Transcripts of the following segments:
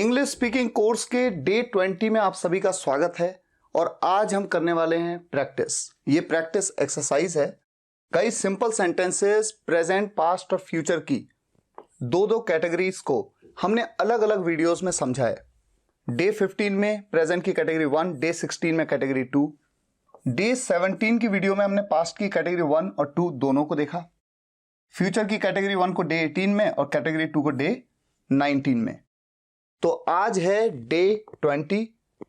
English speaking course के day 20 में आप सभी का स्वागत है। और आज हम करने वाले हैं प्रैक्टिस। ये प्रैक्टिस एक्सरसाइज है। कई सिंपल सेंटेंसेस प्रेजेंट, पास्ट और फ्यूचर की दो कैटेगरीज को हमने अलग अलग वीडियोस में समझा है। डे 15 में प्रेजेंट की कैटेगरी 1, डे 16 में कैटेगरी 2, डे 17 की वीडियो में हमने पास्ट की कैटेगरी 1 और 2 दोनों को देखा, फ्यूचर की कैटेगरी 1 को डे 18 में और कैटेगरी 2 को डे 19 में। तो आज है डे 20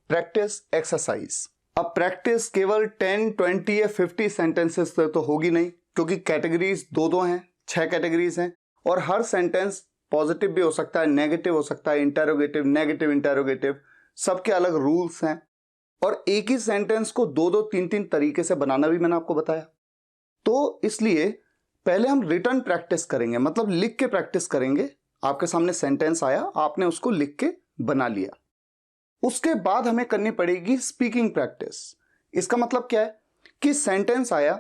प्रैक्टिस एक्सरसाइज। अब प्रैक्टिस केवल 10, 20 या 50 सेंटेंसेस से तो होगी नहीं, क्योंकि कैटेगरीज दो हैं, 6 कैटेगरीज हैं और हर सेंटेंस पॉजिटिव भी हो सकता है, नेगेटिव हो सकता है, इंटरोगेटिव, नेगेटिव इंटरोगेटिव, सबके अलग रूल्स हैं। और एक ही सेंटेंस को दो 3 तरीके से बनाना भी मैंने आपको बताया। तो इसलिए पहले हम रिटन प्रैक्टिस करेंगे, मतलब लिख के प्रैक्टिस करेंगे। आपके सामने सेंटेंस आया, आपने उसको लिख के बना लिया। उसके बाद हमें करनी पड़ेगी स्पीकिंग प्रैक्टिस। इसका मतलब क्या है कि सेंटेंस आया,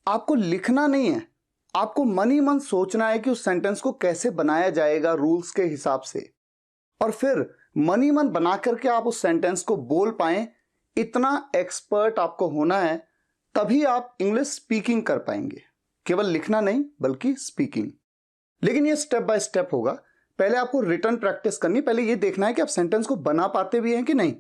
आपको लिखना नहीं है, आपको मन ही मन सोचना है कि उस सेंटेंस को कैसे बनाया जाएगा रूल्स के हिसाब से, और फिर मन ही मन बना करके आप उस सेंटेंस को बोल पाए। इतना एक्सपर्ट आपको होना है, तभी आप इंग्लिश स्पीकिंग कर पाएंगे। केवल लिखना नहीं बल्कि स्पीकिंग। लेकिन ये स्टेप बाय स्टेप होगा। पहले आपको रिटन प्रैक्टिस करनी, पहले ये देखना है कि आप सेंटेंस को बना पाते भी हैं कि नहीं।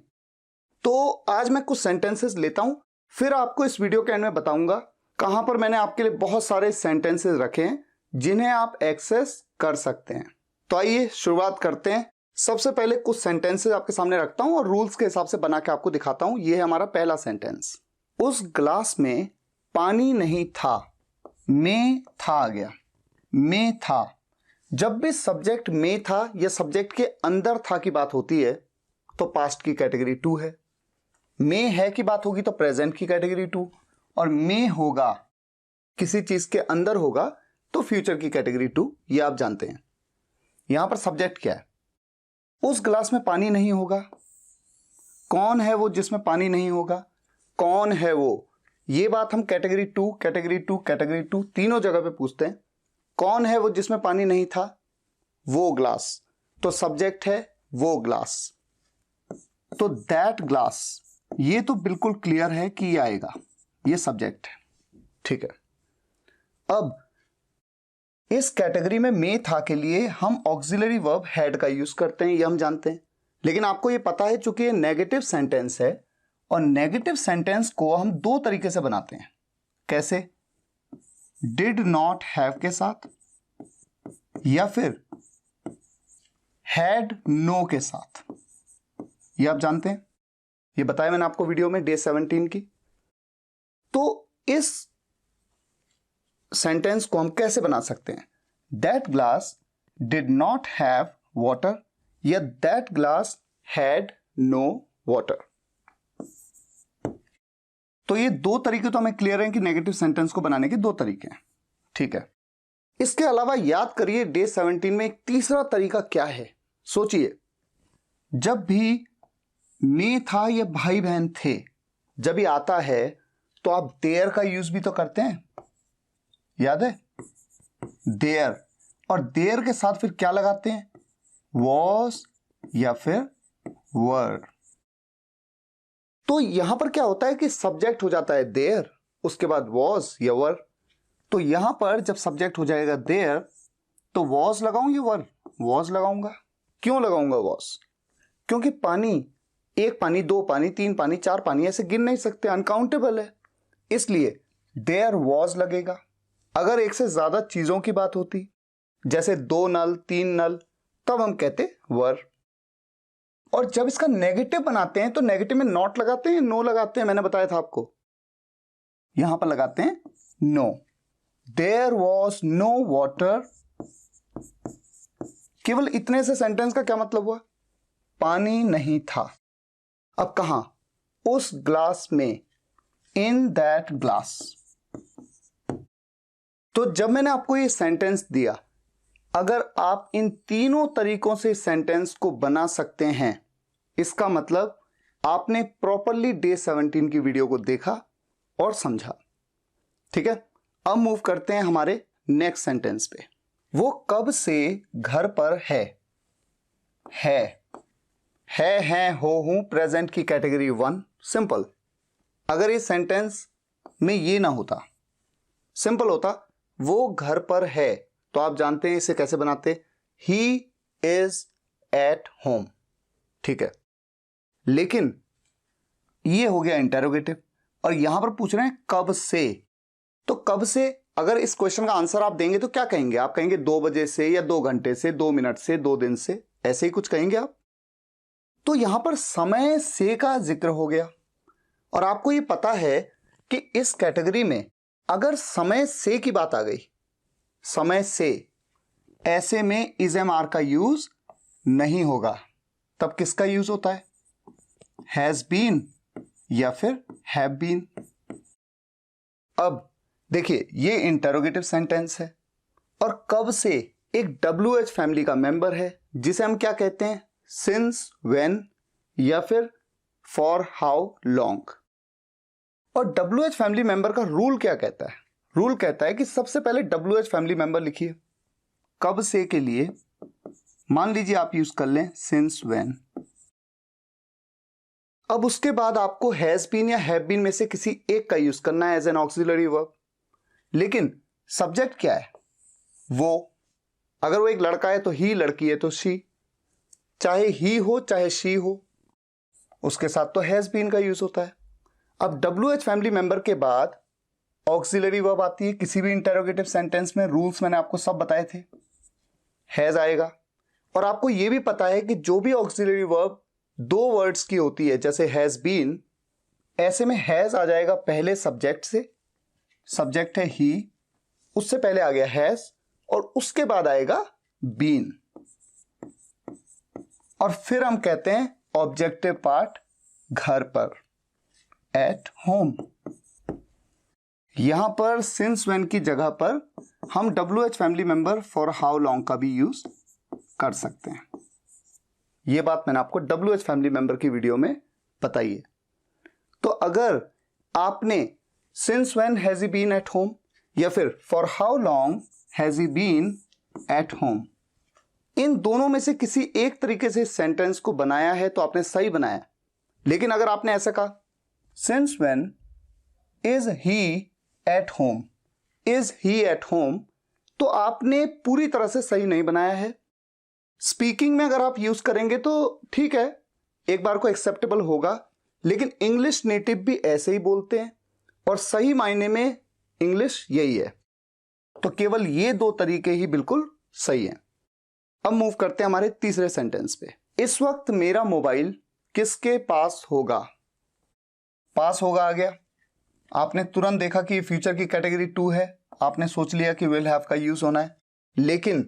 तो आज मैं कुछ सेंटेंसेस लेता हूं, फिर आपको इस वीडियो के एंड में बताऊंगा कहां पर मैंने आपके लिए बहुत सारे सेंटेंसेस रखे हैं जिन्हें आप एक्सेस कर सकते हैं। तो आइए शुरुआत करते हैं। सबसे पहले कुछ सेंटेंसेस आपके सामने रखता हूं और रूल्स के हिसाब से बना के आपको दिखाता हूं। यह है हमारा पहला सेंटेंस। उस ग्लास में पानी नहीं था, में था आ गया, में था। जब भी सब्जेक्ट में था या सब्जेक्ट के अंदर था की बात होती है तो पास्ट की कैटेगरी 2 है। में है की बात होगी तो प्रेजेंट की कैटेगरी 2, और में होगा, किसी चीज के अंदर होगा तो फ्यूचर की कैटेगरी 2। ये आप जानते हैं। यहां पर सब्जेक्ट क्या है? उस ग्लास में पानी नहीं होगा। कौन है वो जिसमें पानी नहीं होगा? कौन है वो? ये बात हम कैटेगरी 2, कैटेगरी 2, कैटेगरी 2 तीनों जगह पे पूछते हैं। कौन है वो जिसमें पानी नहीं था? वो ग्लास। तो सब्जेक्ट है वो ग्लास, तो दैट ग्लास। ये तो बिल्कुल क्लियर है कि ये आएगा, ये सब्जेक्ट है। ठीक है। अब इस कैटेगरी में था के लिए हम ऑक्सिलरी वर्ब हैड का यूज करते हैं, ये हम जानते हैं। लेकिन आपको ये पता है चूंकि ये नेगेटिव सेंटेंस है, और नेगेटिव सेंटेंस को हम दो तरीके से बनाते हैं। कैसे? डिड नॉट हैव के साथ, या फिर हैड नो के साथ। ये आप जानते हैं, ये बताया मैंने आपको वीडियो में डे 17 की। तो इस सेंटेंस को हम कैसे बना सकते हैं? That glass did not have water, या that glass had no water. तो ये दो तरीके तो हमें क्लियर है कि नेगेटिव सेंटेंस को बनाने के दो तरीके हैं। ठीक है। इसके अलावा याद करिए डे 17 में एक तीसरा तरीका क्या है। सोचिए, जब भी में था या भाई बहन थे, जब ये आता है तो आप देयर का यूज भी तो करते हैं, याद है? देयर। और देयर के साथ फिर क्या लगाते हैं? वॉज या फिर वर। तो यहां पर क्या होता है कि सब्जेक्ट हो जाता है देयर, उसके बाद वॉज या वर। तो यहां पर जब सब्जेक्ट हो जाएगा देयर तो वॉज लगाऊं या वर? वॉज लगाऊंगा। क्यों लगाऊंगा वॉज? क्योंकि पानी, एक पानी, दो पानी, तीन पानी, चार पानी, ऐसे गिन नहीं सकते, अनकाउंटेबल है। इसलिए देयर वॉज लगेगा। अगर एक से ज्यादा चीजों की बात होती, जैसे 2 नल, 3 नल, तब हम कहते वर। और जब इसका नेगेटिव बनाते हैं तो नेगेटिव में नॉट लगाते हैं, नो लगाते हैं। मैंने बताया था आपको, यहां पर लगाते हैं no. There was no water. केवल इतने से सेंटेंस का क्या मतलब हुआ? पानी नहीं था। अब कहां? उस ग्लास में, इन दैट ग्लास। तो जब मैंने आपको ये सेंटेंस दिया, अगर आप इन तीनों तरीकों से सेंटेंस को बना सकते हैं, इसका मतलब आपने प्रॉपरली डे 17 की वीडियो को देखा और समझा। ठीक है। अब मूव करते हैं हमारे नेक्स्ट सेंटेंस पे। वो कब से घर पर है। है, हैं, हो, हूं प्रेजेंट की कैटेगरी 1। सिंपल। अगर ये सेंटेंस में ये ना होता, सिंपल होता वो घर पर है, तो आप जानते हैं इसे कैसे बनाते, ही इज एट होम। ठीक है, लेकिन ये हो गया इंटेरोगेटिव और यहां पर पूछ रहे हैं कब से। तो कब से अगर इस क्वेश्चन का आंसर आप देंगे तो क्या कहेंगे? आप कहेंगे 2 बजे से या 2 घंटे से, 2 मिनट से, 2 दिन से, ऐसे ही कुछ कहेंगे आप। तो यहां पर समय से का जिक्र हो गया और आपको ये पता है कि इस कैटेगरी में अगर समय से की बात आ गई, समय से, ऐसे में इज एम आर का यूज नहीं होगा। तब किसका यूज होता है? हैज बीन या फिर हैव बीन। अब देखिए ये इंटरोगेटिव सेंटेंस है और कब से एक WH फैमिली का मेंबर है जिसे हम क्या कहते हैं? सिंस, व्हेन या फिर फॉर हाउ लॉन्ग। और WH फैमिली मेंबर का रूल क्या कहता है? रूल कहता है कि सबसे पहले WH फैमिली मेंबर लिखिए। कब से के लिए मान लीजिए आप यूज कर लें सिंस, व्हेन। अब उसके बाद आपको हैज बीन या हैव बीन में से किसी एक का यूज करना है एज एन ऑक्सिलरी वर्ब। लेकिन सब्जेक्ट क्या है? वो। अगर वो एक लड़का है तो ही, लड़की है तो शी। चाहे ही हो चाहे शी हो, उसके साथ तो हैज बीन का यूज होता है। अब WH फैमिली मेंबर के बाद ऑक्सिलरी वर्ब आती है किसी भी इंटरोगेटिव सेंटेंस में। रूल्स मैंने आपको सब बताए थे। हैज आएगा और आपको यह भी पता है कि जो भी ऑक्सिलरी वर्ब 2 वर्ड्स की होती है, जैसे हैज बीन, ऐसे में हैज आ जाएगा पहले सब्जेक्ट से। सब्जेक्ट है ही, उससे पहले आ गया हैज और उसके बाद आएगा बीन। और फिर हम कहते हैं ऑब्जेक्टिव पार्ट घर पर, एट होम। यहां पर सिंस, व्हेन की जगह पर हम WH family member for how long का भी यूज कर सकते हैं। यह बात मैंने आपको WH फैमिली मेंबर की वीडियो में बताई है। तो अगर आपने since when has he been at home या फिर for how long has he been at home, इन दोनों में से किसी एक तरीके से सेंटेंस को बनाया है तो आपने सही बनाया। लेकिन अगर आपने ऐसा कहा since when is he at home, is he at home, तो आपने पूरी तरह से सही नहीं बनाया है। स्पीकिंग में अगर आप यूज करेंगे तो ठीक है, एक बार को एक्सेप्टेबल होगा, लेकिन इंग्लिश नेटिव भी ऐसे ही बोलते हैं और सही मायने में इंग्लिश यही है। तो केवल ये 2 तरीके ही बिल्कुल सही हैं। अब मूव करते हैं हमारे तीसरे सेंटेंस पे। इस वक्त मेरा मोबाइल किसके पास होगा? पास होगा आ गया। आपने तुरंत देखा कि फ्यूचर की कैटेगरी 2 है, आपने सोच लिया कि विल हैव का यूज होना है, लेकिन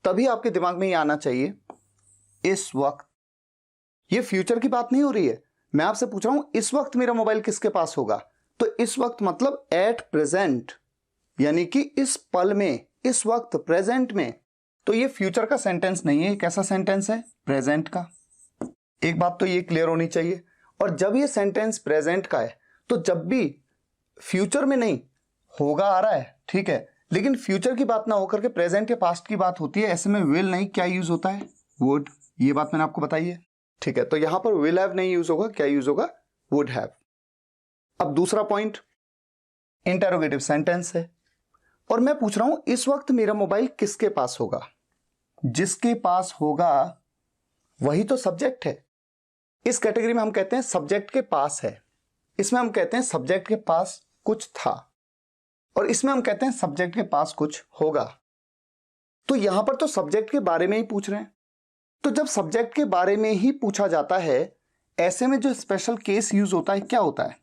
तभी आपके दिमाग में ये आना चाहिए इस वक्त। ये फ्यूचर की बात नहीं हो रही है, मैं आपसे पूछ रहा हूं इस वक्त मेरा मोबाइल किसके पास होगा। तो इस वक्त मतलब एट प्रेजेंट, यानी कि इस पल में, इस वक्त, प्रेजेंट में। तो ये फ्यूचर का सेंटेंस नहीं है, कैसा सेंटेंस है? प्रेजेंट का। एक बात तो ये क्लियर होनी चाहिए। और जब ये सेंटेंस प्रेजेंट का है तो जब भी फ्यूचर में नहीं, होगा आ रहा है ठीक है, लेकिन फ्यूचर की बात ना होकर के प्रेजेंट या पास्ट की बात होती है, ऐसे में विल नहीं, क्या यूज होता है? वुड। ये बात मैंने आपको बताई है ठीक है। तो यहां पर विल हैव नहीं यूज होगा, क्या यूज होगा? Would have. अब दूसरा पॉइंट, इंटरोगेटिव सेंटेंस है और मैं पूछ रहा हूं इस वक्त मेरा मोबाइल किसके पास होगा? जिसके पास होगा वही तो सब्जेक्ट है। इस कैटेगरी में हम कहते हैं सब्जेक्ट के पास है, इसमें हम कहते हैं सब्जेक्ट के पास कुछ था, और इसमें हम कहते हैं सब्जेक्ट के पास कुछ होगा। तो यहां पर तो सब्जेक्ट के बारे में ही पूछ रहे हैं। तो जब सब्जेक्ट के बारे में ही पूछा जाता है, ऐसे में जो स्पेशल केस यूज होता है क्या होता है?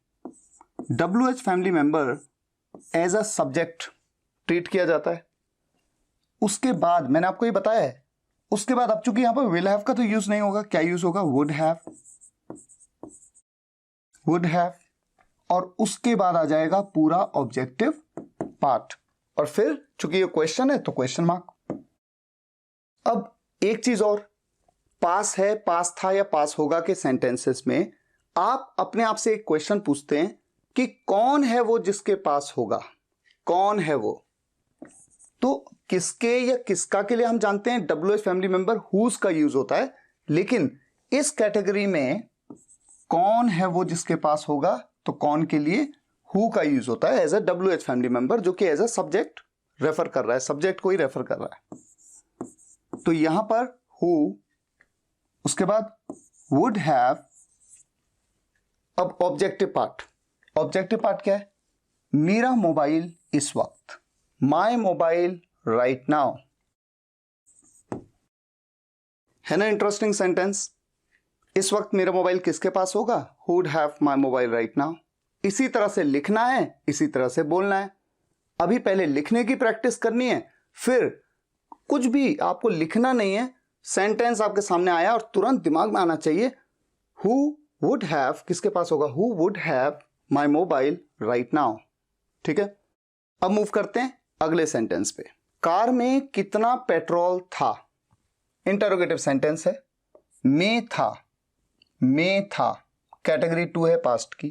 WH family member as a subject treat किया जाता है। उसके बाद मैंने आपको ये बताया है, उसके बाद अब चूंकि यहां पर विल हैव का तो यूज नहीं होगा, क्या यूज होगा? Would have. वुड हैव, और उसके बाद आ जाएगा पूरा ऑब्जेक्टिव पार्ट, और फिर चूंकि ये क्वेश्चन है तो क्वेश्चन मार्क। अब एक चीज और, पास है, पास था या पास होगा के सेंटेंसेस में आप अपने आप से एक क्वेश्चन पूछते हैं कि कौन है वो जिसके पास होगा? कौन है वो? तो किसके या किसका के लिए हम जानते हैं WH फैमिली मेंबर हुज का यूज होता है, लेकिन इस कैटेगरी में कौन है वो जिसके पास होगा, तो कौन के लिए हु का यूज होता है as a WH family member, जो कि एज अ सब्जेक्ट रेफर कर रहा है, सब्जेक्ट को ही रेफर कर रहा है। तो यहां पर हु, उसके बाद वुड हैव। अब ऑब्जेक्टिव पार्ट, ऑब्जेक्टिव पार्ट क्या है? मेरा मोबाइल इस वक्त, माई मोबाइल राइट नाउ, है ना इंटरेस्टिंग सेंटेंस। इस वक्त मेरा मोबाइल किसके पास होगा? Who would have my mobile right now. इसी तरह से लिखना है, इसी तरह से बोलना है। अभी पहले लिखने की प्रैक्टिस करनी है, फिर कुछ भी आपको लिखना नहीं है, सेंटेंस आपके सामने आया और तुरंत दिमाग में आना चाहिए हु वुड हैव, किसके पास होगा? Who would have my mobile right now. ठीक है, अब मूव करते हैं अगले सेंटेंस पे। कार में कितना पेट्रोल था? इंटरोगेटिव सेंटेंस है, में था, में था, कैटेगरी 2 है पास्ट की।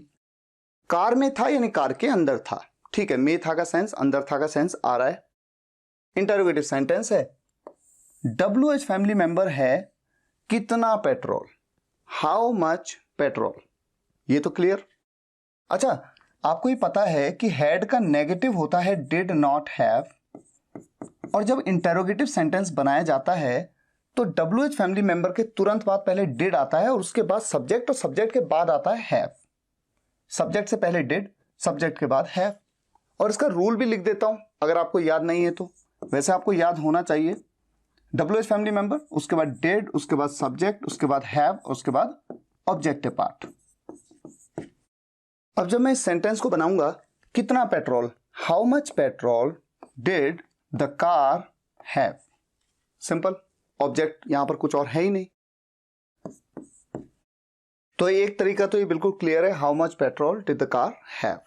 कार में था यानी कार के अंदर था। ठीक है, में था का सेंस, अंदर था का सेंस आ रहा है। इंटरोगेटिव सेंटेंस है, WH फैमिली मेंबर है, कितना पेट्रोल, हाउ मच पेट्रोल, ये तो क्लियर। अच्छा, आपको ये पता है कि हैड का नेगेटिव होता है डिड नॉट हैव, और जब इंटरोगेटिव सेंटेंस बनाया जाता है तो WH फैमिली मेंबर के तुरंत बाद पहले डिड आता है और उसके बाद सब्जेक्ट, और सब्जेक्ट के बाद आता है हैव। सब्जेक्ट से पहले डिड, सब्जेक्ट के बाद हैव। और इसका रूल भी लिख देता हूं अगर आपको याद नहीं है तो, वैसे आपको याद होना चाहिए। WH फैमिली मेंबर, उसके बाद डिड, उसके बाद सब्जेक्ट, उसके बाद हैव, उसके बाद ऑब्जेक्टिव पार्ट। अब जब मैं इस सेंटेंस को बनाऊंगा, कितना petrol, how much petrol did the car have, simple. Object यहां पर कुछ और है ही नहीं, तो एक तरीका तो ये बिल्कुल क्लियर है, how much petrol did the car have.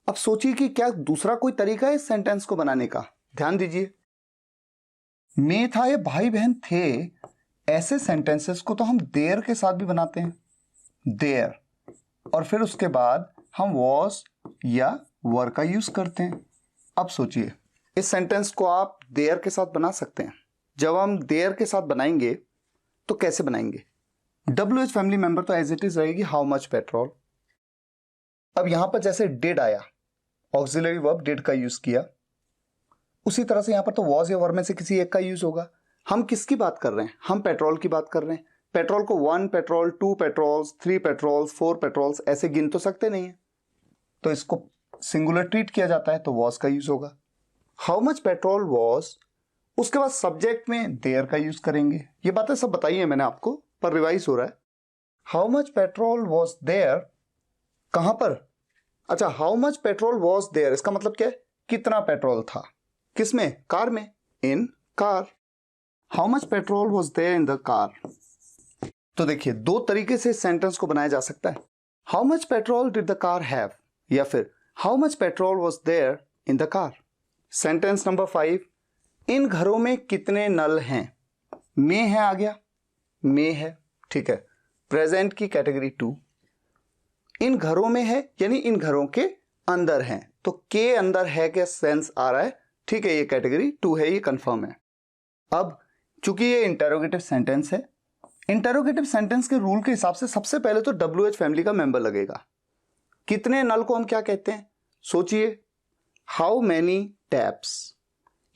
अब सोचिए कि क्या दूसरा कोई तरीका है इस सेंटेंस को बनाने का। ध्यान दीजिए, में था ये भाई बहन थे, ऐसे सेंटेंसेस को तो हम देयर के साथ भी बनाते हैं, देयर, और फिर उसके बाद हम वॉज या वर का यूज करते हैं। अब सोचिए, इस सेंटेंस को आप देयर के साथ बना सकते हैं। जब हम देयर के साथ बनाएंगे तो कैसे बनाएंगे? WH फैमिली मेंबर तो एज इट इज रहेगी हाउ मच पेट्रोल। अब यहां पर जैसे डिड आया, ऑक्सिलरी वर्ब डिड का यूज किया, उसी तरह से यहां पर तो वॉज या वर में से किसी एक का यूज होगा। हम किसकी बात कर रहे हैं? हम पेट्रोल की बात कर रहे हैं। पेट्रोल को 1 पेट्रोल, 2 पेट्रोल्स, 3 पेट्रोल्स, 4 पेट्रोल्स ऐसे गिन तो सकते नहीं है, तो इसको सिंगुलर ट्रीट किया जाता है, तो वॉज का यूज होगा। हाउ मच पेट्रोल वॉज, उसके बाद सब्जेक्ट में देयर का यूज करेंगे। ये बातें सब बताई है मैंने आपको, पर रिवाइज हो रहा है। How much petrol was there, कहां पर? अच्छा, how much petrol was there, इसका मतलब क्या है? कितना पेट्रोल था, किसमें? कार में, in car. How much petrol was there in the car. तो देखिए, दो तरीके से इस सेंटेंस को बनाया जा सकता है, how much petrol did the car have, या फिर how much petrol was there in the car. Sentence number 5, इन घरों में कितने नल हैं? में है आ गया, में है, ठीक है, प्रेजेंट की कैटेगरी 2। इन घरों में है यानी इन घरों के अंदर हैं, तो के अंदर है के सेंस आ रहा है, ठीक है, ये कैटेगरी 2 है, ये कंफर्म है। अब चूंकि ये इंटरोगेटिव सेंटेंस है, इंटरोगेटिव सेंटेंस के रूल के हिसाब से सबसे पहले तो WH फैमिली का मेंबर लगेगा। कितने नल को हम क्या कहते हैं? सोचिए, हाउ मैनी टैप्स।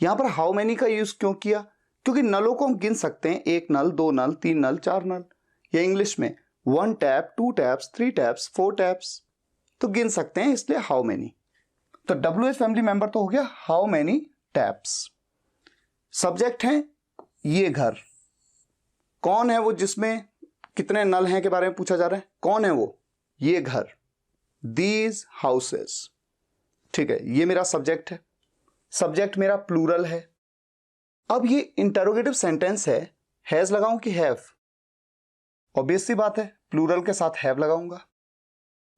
यहां पर हाउ मैनी का यूज क्यों किया? क्योंकि नलों को हम गिन सकते हैं, 1 नल, 2 नल, 3 नल, 4 नल, या इंग्लिश में 1 टैप, 2 टैप्स, 3 टैप्स, 4 टैप्स, तो गिन सकते हैं, इसलिए हाउ मैनी। तो WH फैमिली मेंबर तो हो गया हाउ मैनी टैप्स। सब्जेक्ट है ये घर, कौन है वो जिसमें कितने नल हैं के बारे में पूछा जा रहा है? कौन है वो? ये घर, दीज हाउसेस, ठीक है, ये मेरा सब्जेक्ट है। सब्जेक्ट मेरा प्लूरल है। अब ये इंटरोगेटिव सेंटेंस है, हैज लगाऊं कि हैव? ऑब्वियस सी बात है, प्लूरल के साथ हैव लगाऊंगा।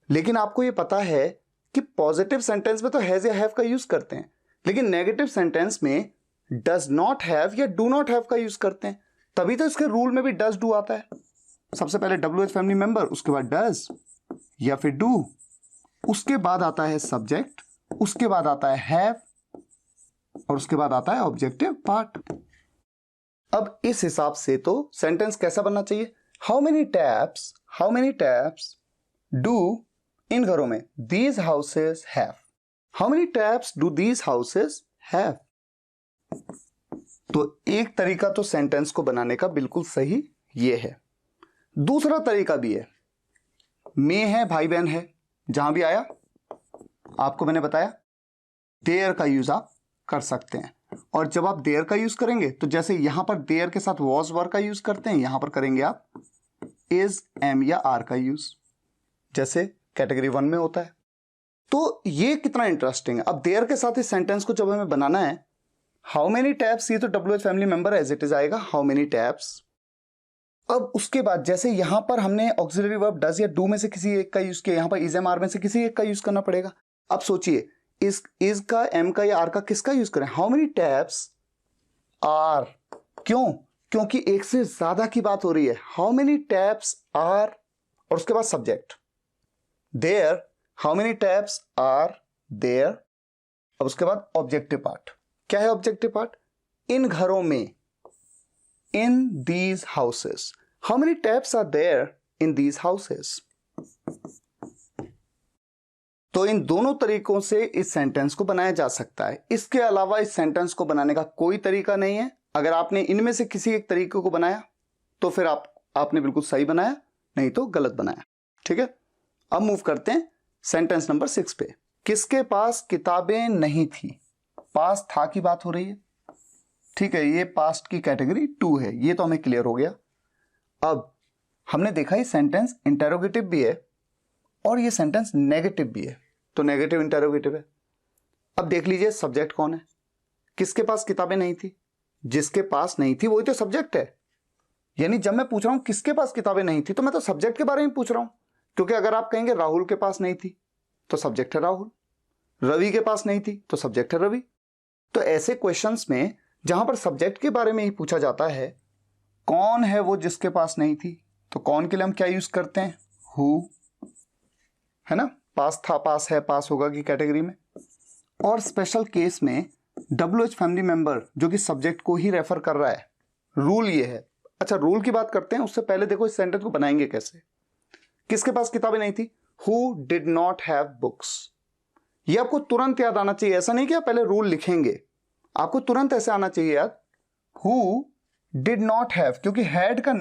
लेकिन आपको ये पता है कि पॉजिटिव सेंटेंस में तो हैज या हैव का यूज करते हैं, लेकिन नेगेटिव सेंटेंस में डज नॉट हैव या डू नॉट हैव का यूज करते हैं। तभी तो इसके रूल में भी डज डू आता है। सबसे पहले WH फैमिली मेंबर, उसके बाद डज या फिर डू, उसके बाद आता है सब्जेक्ट, उसके बाद आता है हैव, और उसके बाद आता है ऑब्जेक्टिव पार्ट। अब इस हिसाब से तो सेंटेंस कैसा बनना चाहिए? हाउ मेनी टैप्स डू, इन घरों में, these houses have, how many taps do these houses have. तो एक तरीका तो सेंटेंस को बनाने का बिल्कुल सही ये है। दूसरा तरीका भी है, में है, भाई बहन है, जहां भी आया आपको मैंने बताया देयर का यूज आप कर सकते हैं। और जब आप देयर का यूज करेंगे तो जैसे यहां पर देयर के साथ वॉज वर का यूज करते हैं, यहां पर करेंगे आप इज, एम या आर का यूज, जैसे कैटेगरी 1 में होता है। तो ये कितना इंटरेस्टिंग है। अब देयर के साथ इस सेंटेंस को जब हमें बनाना है, हाउ मेनी टैप्स, ये तो WH family member as it is आएगा, हाउ मेनी टैप्स। अब उसके बाद जैसे यहां पर हमने ऑक्सिलरी वर्ब डज या डू में से किसी एक का यूज किया, यहां पर इज एम आर में से किसी एक का यूज करना पड़ेगा। अब सोचिए इज का, एम का या आर का किसका यूज करें। हाउ मेनी टैप्स आर, क्यों, क्योंकि एक से ज्यादा की बात हो रही है। हाउ मेनी टैप्स आर, और उसके बाद subject there, how many taps are there. अब उसके बाद ऑब्जेक्टिव पार्ट, क्या है ऑब्जेक्टिव पार्ट, इन घरों में, in these houses, how many taps are there in these houses. तो इन दोनों तरीकों से इस सेंटेंस को बनाया जा सकता है। इसके अलावा इस सेंटेंस को बनाने का कोई तरीका नहीं है। अगर आपने इनमें से किसी एक तरीके को बनाया तो फिर आपने बिल्कुल सही बनाया, नहीं तो गलत बनाया। ठीक है, अब मूव करते हैं सेंटेंस नंबर 6 पे। किसके पास किताबें नहीं थी, पास था की बात हो रही है। ठीक है, ये पास्ट की कैटेगरी 2 है, ये तो हमें क्लियर हो गया। अब हमने देखा ये सेंटेंस इंटेरोगेटिव भी है और ये सेंटेंस नेगेटिव भी है, तो नेगेटिव इंटेरोगेटिव है। अब देख लीजिए सब्जेक्ट कौन है, किसके पास किताबें नहीं थी, जिसके पास नहीं थी वही तो सब्जेक्ट है। यानी जब मैं पूछ रहा हूं किसके पास किताबें नहीं थी तो मैं तो सब्जेक्ट के बारे में पूछ रहा हूं, क्योंकि अगर आप कहेंगे राहुल के पास नहीं थी तो सब्जेक्ट है राहुल, रवि के पास नहीं थी तो सब्जेक्ट है रवि। तो ऐसे क्वेश्चंस में जहां पर सब्जेक्ट के बारे में ही पूछा जाता है, कौन है वो जिसके पास नहीं थी, तो कौन के लिए हम क्या यूज करते हैं, हु, है ना, पास था, पास है, पास होगा की कैटेगरी में। और स्पेशल केस में WH फैमिली मेंबर जो कि सब्जेक्ट को ही रेफर कर रहा है, रूल ये है। अच्छा, रूल की बात करते हैं, उससे पहले देखो इस सेंटेंस को बनाएंगे कैसे। किसके पास किताबें नहीं थी, who did not have books. ये आपको तुरंत याद आना चाहिए, ऐसा नहीं कि आप पहले रूल लिखेंगे, आपको तुरंत ऐसे आना चाहिए याद, हु डिड नॉट हैव, क्योंकि हैड का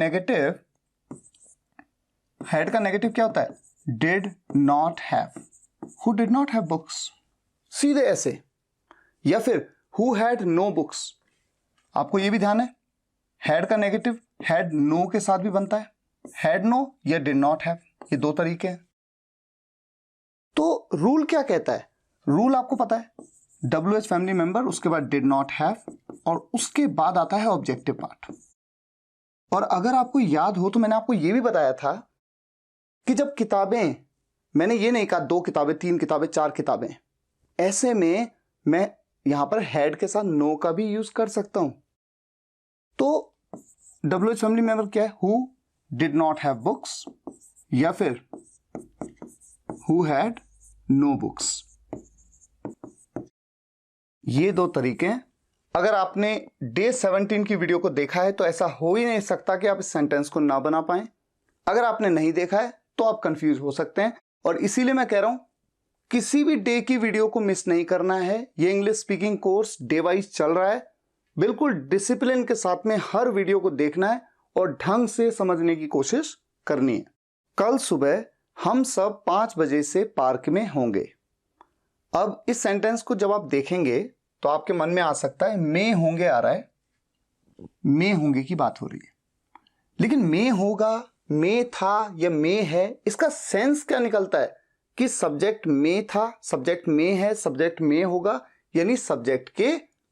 नेगेटिव क्या होता है, did not have, who did not have books, सीधे ऐसे। या फिर हु हैड नो बुक्स, आपको यह भी ध्यान है हैड का नेगेटिव हैड नो के साथ भी बनता है, हैड नो या डिड नॉट हैव, ये दो तरीके हैं। तो रूल क्या कहता है, रूल आपको पता है, WH फैमिली मेंबर, उसके बाद डिड नॉट हैव, और उसके बाद आता है ऑब्जेक्टिव पार्ट। और अगर आपको याद हो तो मैंने आपको यह भी बताया था कि जब किताबें, मैंने ये नहीं कहा 2 किताबें, 3 किताबें, 4 किताबें, ऐसे में मैं यहां पर हैड के साथ नो का भी यूज कर सकता हूं। तो WH फैमिली मेंबर क्या है, who did not have books या फिर हु हैड नो बुक्स। ये 2 तरीके हैं। अगर आपने डे 17 की वीडियो को देखा है तो ऐसा हो ही नहीं सकता कि आप इस सेंटेंस को ना बना पाएं। अगर आपने नहीं देखा है तो आप कंफ्यूज हो सकते हैं, और इसीलिए मैं कह रहा हूं किसी भी डे की वीडियो को मिस नहीं करना है। ये English speaking course day wise चल रहा है, बिल्कुल डिसिप्लिन के साथ में हर वीडियो को देखना है और ढंग से समझने की कोशिश करनी है। कल सुबह हम सब 5 बजे से पार्क में होंगे। अब इस सेंटेंस को जब आप देखेंगे तो आपके मन में आ सकता है में होंगे आ रहा है, में होंगे की बात हो रही है, लेकिन में होगा, में था या में है, इसका सेंस क्या निकलता है कि सब्जेक्ट में था, सब्जेक्ट में है, सब्जेक्ट में होगा, यानी सब्जेक्ट के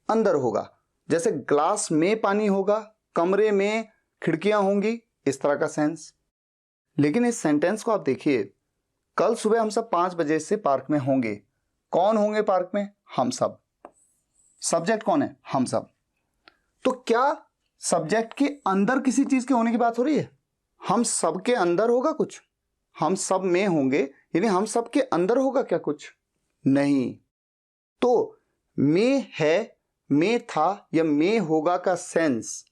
अंदर होगा। जैसे ग्लास में पानी होगा, कमरे में खिड़कियां होंगी, इस तरह का सेंस। लेकिन इस सेंटेंस को आप देखिए, कल सुबह हम सब 5 बजे से पार्क में होंगे। कौन होंगे पार्क में, हम सब। सब्जेक्ट कौन है, हम सब। तो क्या सब्जेक्ट के अंदर किसी चीज के होने की बात हो रही है, हम सब के अंदर होगा कुछ, हम सब में होंगे यानी हम सब के अंदर होगा क्या कुछ, नहीं। तो में है, में था या में होगा का सेंस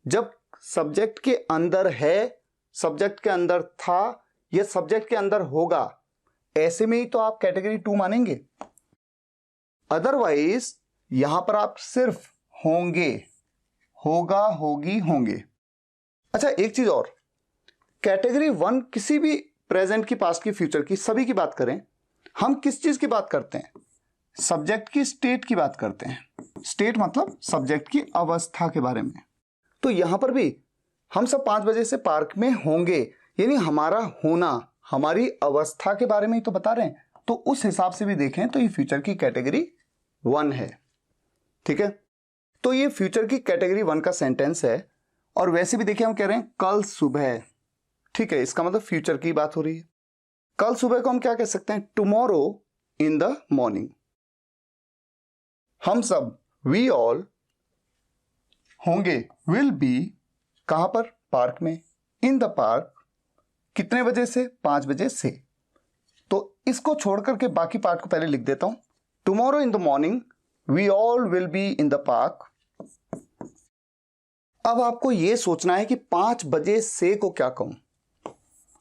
जब सब्जेक्ट के अंदर है, सब्जेक्ट के अंदर था या सब्जेक्ट के अंदर होगा, ऐसे में ही तो आप कैटेगरी 2 मानेंगे। अदरवाइज यहां पर आप सिर्फ होंगे, होगा, होगी, होंगे। अच्छा एक चीज और, कैटेगरी 1 किसी भी प्रेजेंट की, पास्ट की, फ्यूचर की, सभी की बात करें, हम किस चीज की बात करते हैं? सब्जेक्ट की स्टेट की बात करते हैं। स्टेट मतलब सब्जेक्ट की अवस्था के बारे में। तो यहां पर भी हम सब 5 बजे से पार्क में होंगे, यानी हमारा होना, हमारी अवस्था के बारे में ही तो बता रहे हैं। तो उस हिसाब से भी देखें तो ये फ्यूचर की कैटेगरी 1 है। ठीक है, तो ये फ्यूचर की कैटेगरी 1 का सेंटेंस है। और वैसे भी देखिए हम कह रहे हैं कल सुबह, ठीक है, इसका मतलब फ्यूचर की बात हो रही है। कल सुबह को हम क्या कह सकते हैं? Tomorrow in the morning. हम सब, वी ऑल, होंगे, विल बी, कहां पर? पार्क में। इन द पार्क, कितने बजे से? 5 बजे से। तो इसको छोड़ करके बाकी पार्ट को पहले लिख देता हूं। Tomorrow in the morning we all will be in the park. अब आपको यह सोचना है कि 5 बजे से को क्या कहूं।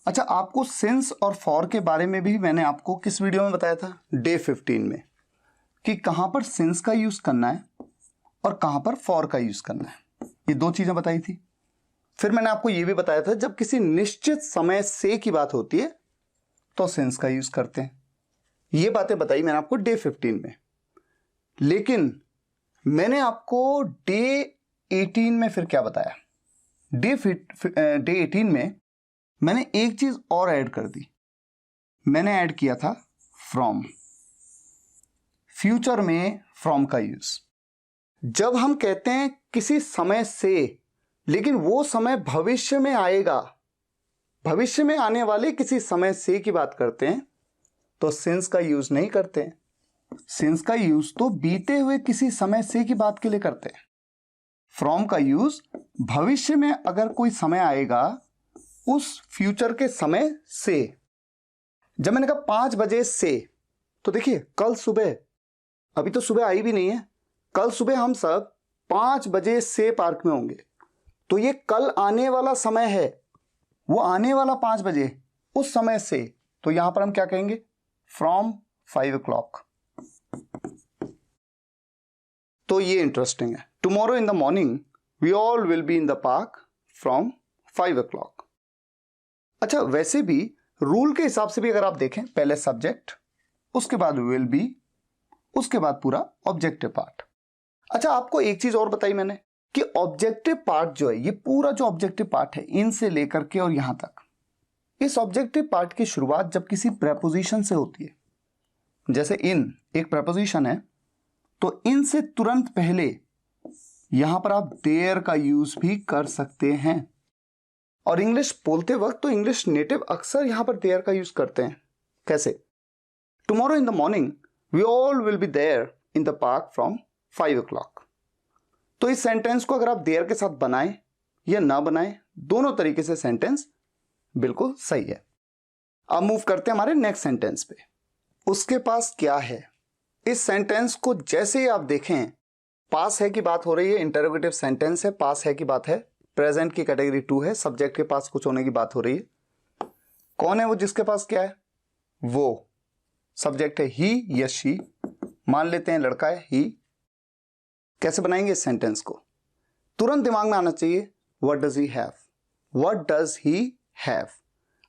अच्छा, आपको सिंस और फॉर के बारे में भी मैंने आपको किस वीडियो में बताया था? डे 15 में, कि कहां पर सिंस का यूज करना है और कहां पर फॉर का यूज करना है। ये 2 चीजें बताई थी। फिर मैंने आपको यह भी बताया था जब किसी निश्चित समय से की बात होती है तो सिंस का यूज करते हैं। ये बातें बताई मैंने आपको डे 15 में। लेकिन मैंने आपको डे 18 में फिर क्या बताया? डे 18 में मैंने एक चीज और ऐड कर दी। मैंने ऐड किया था फ्रॉम। फ्यूचर में फ्रॉम का यूज। जब हम कहते हैं किसी समय से, लेकिन वो समय भविष्य में आएगा, भविष्य में आने वाले किसी समय से की बात करते हैं, तो सिंस का यूज नहीं करते हैं। सिंस का यूज तो बीते हुए किसी समय से की बात के लिए करते हैं। फ्रॉम का यूज भविष्य में अगर कोई समय आएगा उस फ्यूचर के समय से। जब मैंने कहा 5 बजे से, तो देखिए कल सुबह, अभी तो सुबह आई भी नहीं है, कल सुबह हम सब 5 बजे से पार्क में होंगे। तो ये कल आने वाला समय है, वो आने वाला 5 बजे, उस समय से। तो यहां पर हम क्या कहेंगे? From 5 o'clock। तो ये इंटरेस्टिंग है। Tomorrow in the morning we all will be in the park from 5 o'clock। अच्छा, वैसे भी रूल के हिसाब से भी अगर आप देखें, पहले सब्जेक्ट, उसके बाद विल बी, उसके बाद पूरा ऑब्जेक्टिव पार्ट। अच्छा, आपको एक चीज और बताई मैंने कि ऑब्जेक्टिव पार्ट जो है, ये पूरा जो ऑब्जेक्टिव पार्ट है, इन से लेकर के और यहां तक, इस ऑब्जेक्टिव पार्ट की शुरुआत जब किसी प्रेपोजिशन से होती है, जैसे इन एक प्रेपोजिशन है, तो इन से तुरंत पहले यहां पर आप देयर का यूज भी कर सकते हैं। और इंग्लिश बोलते वक्त तो इंग्लिश नेटिव अक्सर यहां पर देयर का यूज करते हैं। कैसे? Tomorrow in the morning we all will be there in the park from 5 o'clock। तो इस सेंटेंस को अगर आप देयर के साथ बनाएं या ना बनाएं, दोनों तरीके से सेंटेंस बिल्कुल सही है। अब मूव करते हैं हमारे नेक्स्ट सेंटेंस पे। उसके पास क्या है? इस सेंटेंस को जैसे ही आप देखें, पास है की बात हो रही है, इंटरोगेटिव सेंटेंस है, पास है की बात है, प्रेजेंट की कैटेगरी 2 है, सब्जेक्ट के पास कुछ होने की बात हो रही है। कौन है वो जिसके पास क्या है? वो सब्जेक्ट है ही या शी, मान लेते हैं लड़का है, ही। कैसे बनाएंगे इस सेंटेंस को? तुरंत दिमाग में आना चाहिए what does he have, what does he have.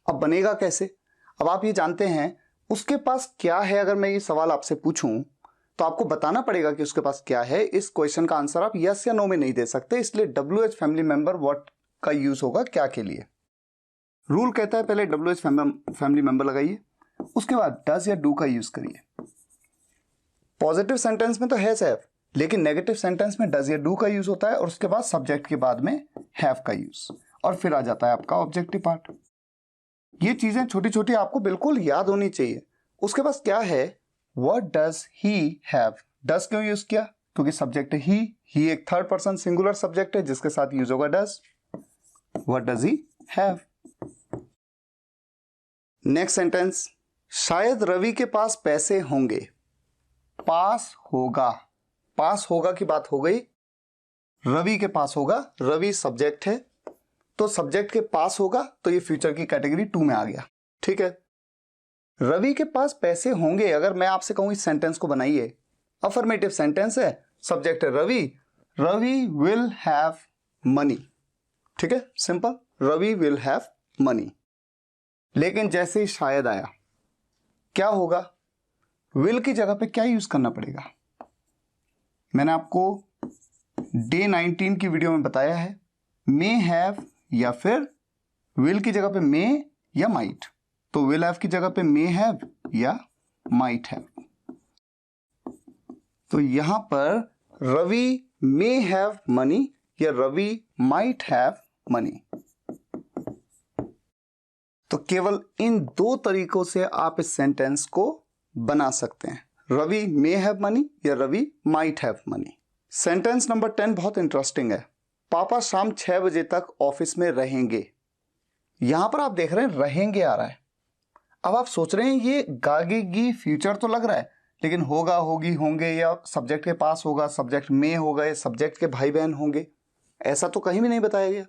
अब बनेगा कैसे? अब आप ये जानते हैं उसके पास क्या है। अगर मैं ये सवाल आपसे पूछूं तो आपको बताना पड़ेगा कि उसके पास क्या है। इस क्वेश्चन का आंसर आप यस या नो में नहीं दे सकते, इसलिए WH फैमिली मेंबर व्हाट का यूज होगा क्या के लिए। रूल कहता है पहले WH फैमिली मेंबर लगाइए, उसके बाद डज या डू का यूज करिए। पॉजिटिव सेंटेंस में तो हैज हैव, लेकिन नेगेटिव सेंटेंस में डज या डू का यूज होता है, और उसके बाद सब्जेक्ट के बाद में हैव का यूज, और फिर आ जाता है आपका ऑब्जेक्टिव पार्ट। ये चीजें छोटी छोटी आपको बिल्कुल याद होनी चाहिए। उसके पास क्या है? What does he have. Does क्यों यूज किया? क्योंकि सब्जेक्ट है ही एक थर्ड पर्सन सिंगुलर सब्जेक्ट है जिसके साथ यूज होगा does. What does he have. Next sentence, शायद रवि के पास पैसे होंगे। पास होगा, पास होगा की बात हो गई, रवि के पास होगा, रवि सब्जेक्ट है, तो सब्जेक्ट के पास होगा तो ये फ्यूचर की कैटेगरी 2 में आ गया। ठीक है, रवि के पास पैसे होंगे। अगर मैं आपसे कहूं इस सेंटेंस को बनाइए, अफर्मेटिव सेंटेंस है, सब्जेक्ट है Ravi, Ravi will have money. ठीक है, simple, Ravi will have money. लेकिन जैसे ही शायद आया, क्या होगा? विल की जगह पे क्या यूज करना पड़ेगा? मैंने आपको डे 19 की वीडियो में बताया है, मे हैव या फिर विल की जगह पे मे या माइट। तो विल हैव की जगह पे मे हैव या माइट हैव। तो यहां पर रवि मे हैव मनी या रवि माइट हैव मनी। तो केवल इन दो तरीकों से आप इस सेंटेंस को बना सकते हैं, रवि मे हैव मनी या Ravi might have money. Sentence number 10 बहुत इंटरेस्टिंग है। पापा शाम 6 बजे तक ऑफिस में रहेंगे। यहां पर आप देख रहे हैं रहेंगे आ रहा है। अब आप सोच रहे हैं ये गागेगी फ्यूचर तो लग रहा है, लेकिन होगा, होगी, होंगे, या सब्जेक्ट के पास होगा, सब्जेक्ट में होगा, या सब्जेक्ट के भाई बहन होंगे, ऐसा तो कहीं भी नहीं बताया गया।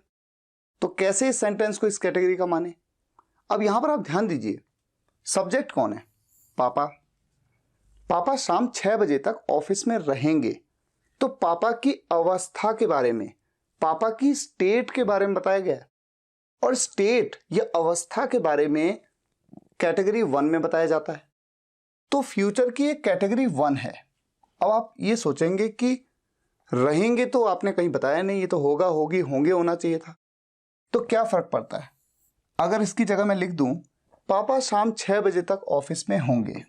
तो कैसे इस सेंटेंस को इस कैटेगरी का माने? अब यहां पर आप ध्यान दीजिए, सब्जेक्ट कौन है? पापा। पापा शाम 6 बजे तक ऑफिस में रहेंगे। तो पापा की अवस्था के बारे में, पापा की स्टेट के बारे में बताया गया है। और स्टेट या अवस्था के बारे में कैटेगरी 1 में बताया जाता है। तो फ्यूचर की एक कैटेगरी 1 है। अब आप ये सोचेंगे कि रहेंगे तो आपने कहीं बताया नहीं, ये तो होगा, होगी, होंगे होना चाहिए था। तो क्या फर्क पड़ता है? अगर इसकी जगह मैं लिख दूं पापा शाम 6 बजे तक ऑफिस में होंगे,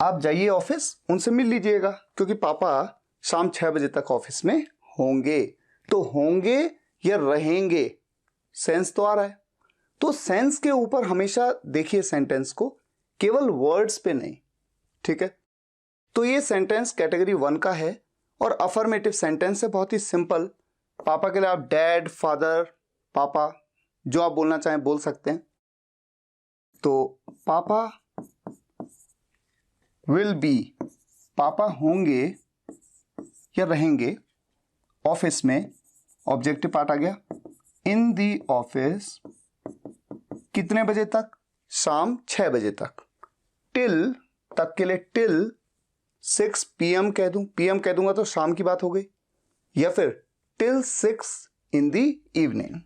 आप जाइए ऑफिस, उनसे मिल लीजिएगा, क्योंकि पापा शाम 6 बजे तक ऑफिस में होंगे। तो होंगे या रहेंगे, सेंस तो आ रहा है। तो सेंस के ऊपर हमेशा देखिए सेंटेंस को, केवल वर्ड्स पे नहीं। ठीक है, तो ये सेंटेंस कैटेगरी 1 का है और अफर्मेटिव सेंटेंस है, बहुत ही सिंपल। पापा के लिए आप डैड, फादर, पापा, जो आप बोलना चाहें बोल सकते हैं। तो पापा विल बी, पापा होंगे या रहेंगे ऑफिस में, ऑब्जेक्टिव पार्ट आ गया, इन दी ऑफिस, कितने बजे तक? शाम 6 बजे तक। टिल तक के लिए टिल 6 PM कह दूं, PM कह दूंगा तो शाम की बात हो गई, या फिर टिल 6 इन दी इवनिंग।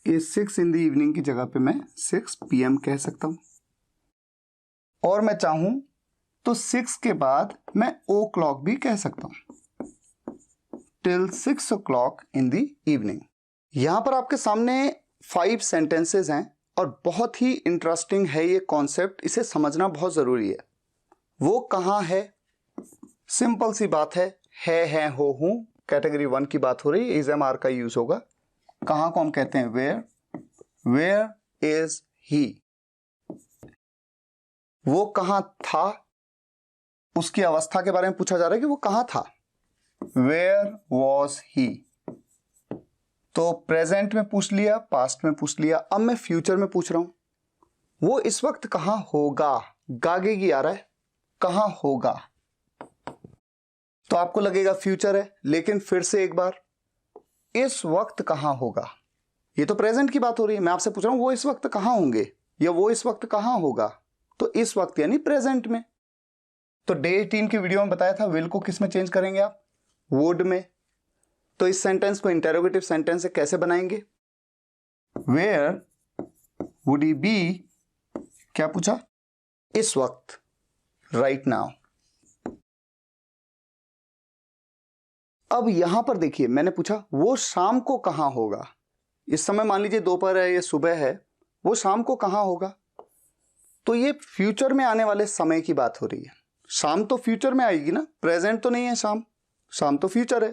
ये 6 इन दी इवनिंग की जगह पे मैं 6 PM कह सकता हूं। और मैं चाहूं तो 6 के बाद मैं ओ क्लॉक भी कह सकता हूं, टिल 6 o'clock इन दी इवनिंग। यहां पर आपके सामने 5 सेंटेंसेस हैं और बहुत ही इंटरेस्टिंग है ये कॉन्सेप्ट, इसे समझना बहुत जरूरी है। वो कहां है? सिंपल सी बात है, हो, हूं, कैटेगरी 1 की बात हो रही है, इज एम आर का यूज होगा। कहां को हम कहते हैं वेयर इज ही। वो कहां था, उसकी अवस्था के बारे में पूछा जा रहा है कि वो कहां था, वेयर वॉज ही। तो प्रेजेंट में पूछ लिया, पास्ट में पूछ लिया, अब मैं फ्यूचर में पूछ रहा हूं, वो इस वक्त कहां होगा। गागेगी आ रहा है, कहां होगा। तो आपको लगेगा फ्यूचर है, लेकिन फिर से एक बार, इस वक्त कहां होगा। ये तो प्रेजेंट की बात हो रही है, मैं आपसे पूछ रहा हूं वो इस वक्त कहां होंगे या वो इस वक्त कहां होगा। तो इस वक्त यानी प्रेजेंट में। तो डे 18 की वीडियो में बताया था विल को किस में चेंज करेंगे आप, वुड में। तो इस सेंटेंस को इंटेरोगेटिव सेंटेंस से कैसे बनाएंगे? वेयर वुड ही बी, क्या पूछा? इस वक्त, राइट नाउ। अब यहां पर देखिए, मैंने पूछा वो शाम को कहां होगा। इस समय मान लीजिए दोपहर है या सुबह है, वो शाम को कहां होगा। तो ये फ्यूचर में आने वाले समय की बात हो रही है। शाम तो फ्यूचर में आएगी ना, प्रेजेंट तो नहीं है शाम, शाम तो फ्यूचर है।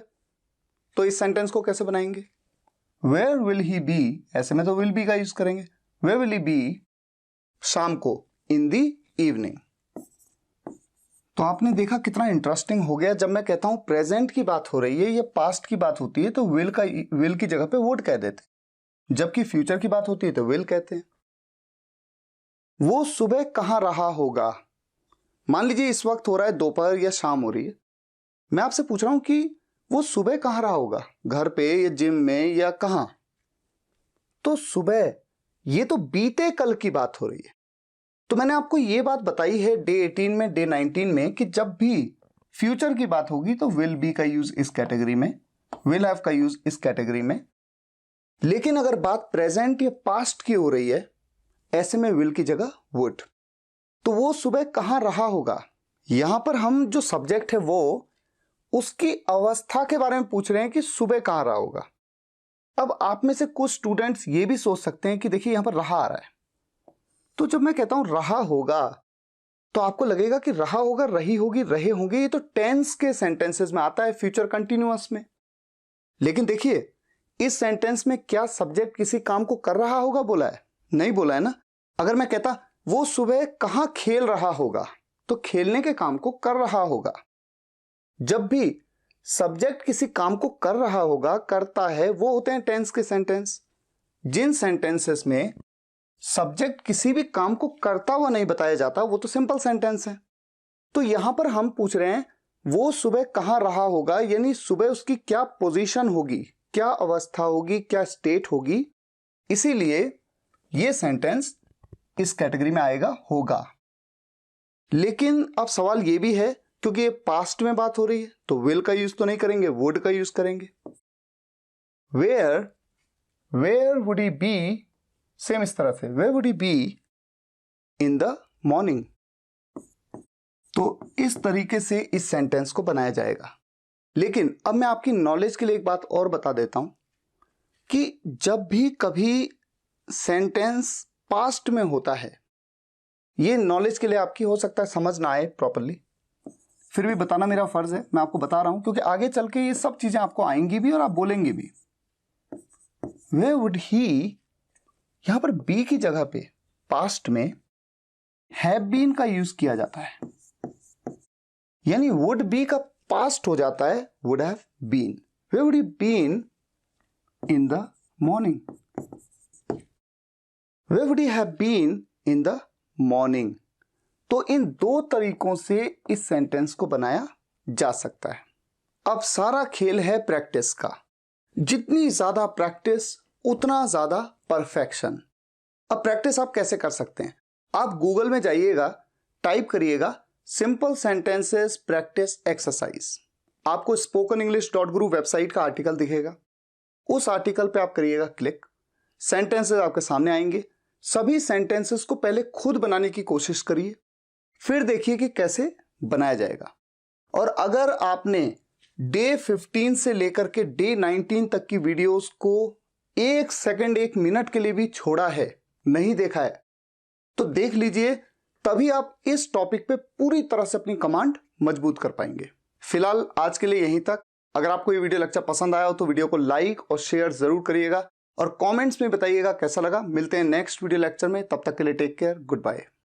तो इस सेंटेंस को कैसे बनाएंगे? वेयर विल ही बी, ऐसे में तो विल बी का यूज करेंगे। वेयर विल ही बी, शाम को, इन दी इवनिंग। तो आपने देखा कितना इंटरेस्टिंग हो गया। जब मैं कहता हूं प्रेजेंट की बात हो रही है या पास्ट की बात होती है तो विल की जगह पे वुड कह देते, जबकि फ्यूचर की बात होती है तो विल कहते हैं। वो सुबह कहां रहा होगा। मान लीजिए इस वक्त हो रहा है दोपहर या शाम हो रही है, मैं आपसे पूछ रहा हूं कि वो सुबह कहाँ रहा होगा, घर पे या जिम में या कहाँ? तो सुबह, ये तो बीते कल की बात हो रही है। तो मैंने आपको ये बात बताई है डे 18 में, डे 19 में, कि जब भी फ्यूचर की बात होगी तो विल बी का यूज इस कैटेगरी में, विल हैव का यूज इस कैटेगरी में। लेकिन अगर बात प्रेजेंट या पास्ट की हो रही है, ऐसे में विल की जगह वुड। तो वो सुबह कहां रहा होगा, यहां पर हम जो सब्जेक्ट है वो उसकी अवस्था के बारे में पूछ रहे हैं कि सुबह कहां रहा होगा। अब आप में से कुछ स्टूडेंट्स ये भी सोच सकते हैं कि देखिए यहां पर रहा आ रहा है, तो जब मैं कहता हूं रहा होगा तो आपको लगेगा कि रहा होगा, रही होगी, रहे होंगे, ये तो टेंस के सेंटेंसेस में आता है, फ्यूचर कंटिन्यूअस में। लेकिन देखिए इस सेंटेंस में क्या सब्जेक्ट किसी काम को कर रहा होगा बोला है? नहीं बोला है ना। अगर मैं कहता वो सुबह कहां खेल रहा होगा, तो खेलने के काम को कर रहा होगा। जब भी सब्जेक्ट किसी काम को कर रहा होगा, करता है, वो होते हैं टेंस के सेंटेंस। जिन सेंटेंसेस में सब्जेक्ट किसी भी काम को करता हुआ नहीं बताया जाता, वो तो सिंपल सेंटेंस है। तो यहां पर हम पूछ रहे हैं वो सुबह कहां रहा होगा, यानी सुबह उसकी क्या पोजीशन होगी, क्या अवस्था होगी, क्या स्टेट होगी। इसीलिए ये सेंटेंस इस कैटेगरी में आएगा, होगा। लेकिन अब सवाल ये भी है, क्योंकि ये पास्ट में बात हो रही है तो विल का यूज तो नहीं करेंगे, वुड का यूज करेंगे। Where would he be, same इस तरह से, where would he be in the morning. तो इस तरीके से इस सेंटेंस को बनाया जाएगा। लेकिन अब मैं आपकी नॉलेज के लिए एक बात और बता देता हूं कि जब भी कभी सेंटेंस पास्ट में होता है, ये नॉलेज के लिए आपकी हो सकता है समझ ना आए प्रॉपरली, फिर भी बताना मेरा फर्ज है, मैं आपको बता रहा हूं, क्योंकि आगे चल के ये सब चीजें आपको आएंगी भी और आप बोलेंगे भी। वेयर वुड ही, यहां पर बी की जगह पे पास्ट में हैव बीन का यूज किया जाता है, यानी वुड बी का पास्ट हो जाता है would have been. Where would he been in the morning, where would he have been in the morning. तो इन दो तरीकों से इस सेंटेंस को बनाया जा सकता है। अब सारा खेल है प्रैक्टिस का, जितनी ज्यादा प्रैक्टिस उतना ज्यादा परफेक्शन। अब प्रैक्टिस आप कैसे कर सकते हैं? आप गूगल में जाइएगा, टाइप करिएगा सिंपल सेंटेंसेस प्रैक्टिस एक्सरसाइज, आपको spokeninglish.guru वेबसाइट का आर्टिकल दिखेगा। उस आर्टिकल पे आप करिएगा क्लिक, सेंटेंसेस आपके सामने आएंगे। सभी सेंटेंसेस को पहले खुद बनाने की कोशिश करिए, फिर देखिए कि कैसे बनाया जाएगा। और अगर आपने डे 15 से लेकर के डे 19 तक की वीडियोस को 1 सेकंड 1 मिनट के लिए भी छोड़ा है, नहीं देखा है, तो देख लीजिए, तभी आप इस टॉपिक पे पूरी तरह से अपनी कमांड मजबूत कर पाएंगे। फिलहाल आज के लिए यहीं तक। अगर आपको ये वीडियो लेक्चर पसंद आया हो तो वीडियो को लाइक और शेयर जरूर करिएगा और कमेंट्स में बताइएगा कैसा लगा। मिलते हैं नेक्स्ट वीडियो लेक्चर में, तब तक के लिए टेक केयर, गुड बाय।